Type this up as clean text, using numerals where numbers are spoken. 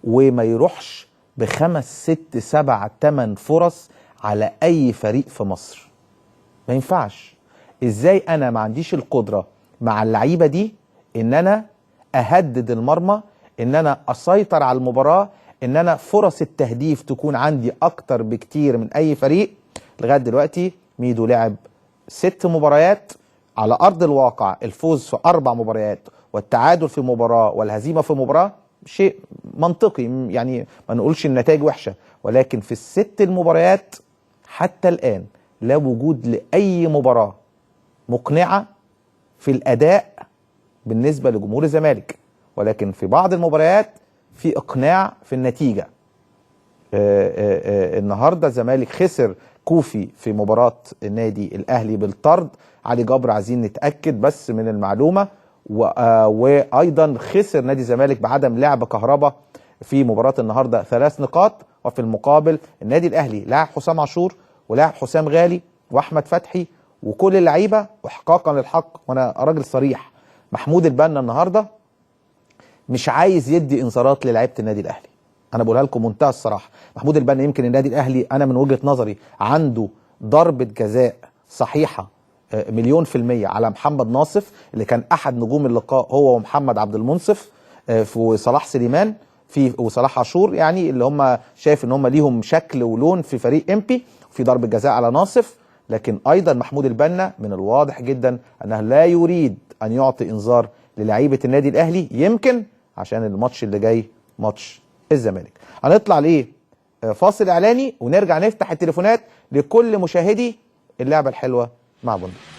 وما يروحش بخمس ست سبع تمن فرص على اي فريق في مصر. ما ينفعش. ازاي انا ما عنديش القدرة مع اللعيبة دي ان انا اهدد المرمى، ان انا اسيطر على المباراة، ان انا فرص التهديف تكون عندي اكتر بكتير من اي فريق؟ لغاية دلوقتي ميدو لعب 6 مباريات على ارض الواقع، الفوز في 4 مباريات والتعادل في مباراة والهزيمة في مباراة، شيء منطقي يعني، ما نقولش النتائج وحشة، ولكن في ال6 المباريات حتى الآن لا وجود لأي مباراة مقنعة في الأداء بالنسبة لجمهور الزمالك، ولكن في بعض المباريات في إقناع في النتيجة. النهاردة الزمالك خسر كوفي في مباراة النادي الأهلي بالطرد، علي جبر عايزين نتأكد بس من المعلومة، وأيضا خسر نادي الزمالك بعدم لعب كهربا في مباراة النهاردة 3 نقاط، وفي المقابل النادي الأهلي لاعب حسام عاشور ولاعب حسام غالي وأحمد فتحي وكل اللعيبة، واحقاقا للحق وأنا راجل صريح، محمود البنا النهاردة مش عايز يدي انذارات للاعيبه النادي الاهلي. انا بقولها لكم منتهى الصراحه، محمود البنا يمكن النادي الاهلي انا من وجهه نظري عنده ضربه جزاء صحيحه 100% على محمد ناصف اللي كان احد نجوم اللقاء هو ومحمد عبد المنصف وصلاح سليمان وصلاح عاشور، يعني اللي هم شايف ان هم ليهم شكل ولون في فريق امبي، في ضربه جزاء على ناصف. لكن ايضا محمود البنا من الواضح جدا انه لا يريد ان يعطي انذار للاعيبه النادي الاهلي، يمكن عشان الماتش اللي جاي ماتش الزمالك. هنطلع ليه فاصل اعلاني ونرجع نفتح التليفونات لكل مشاهدي اللعبه الحلوه مع بندق.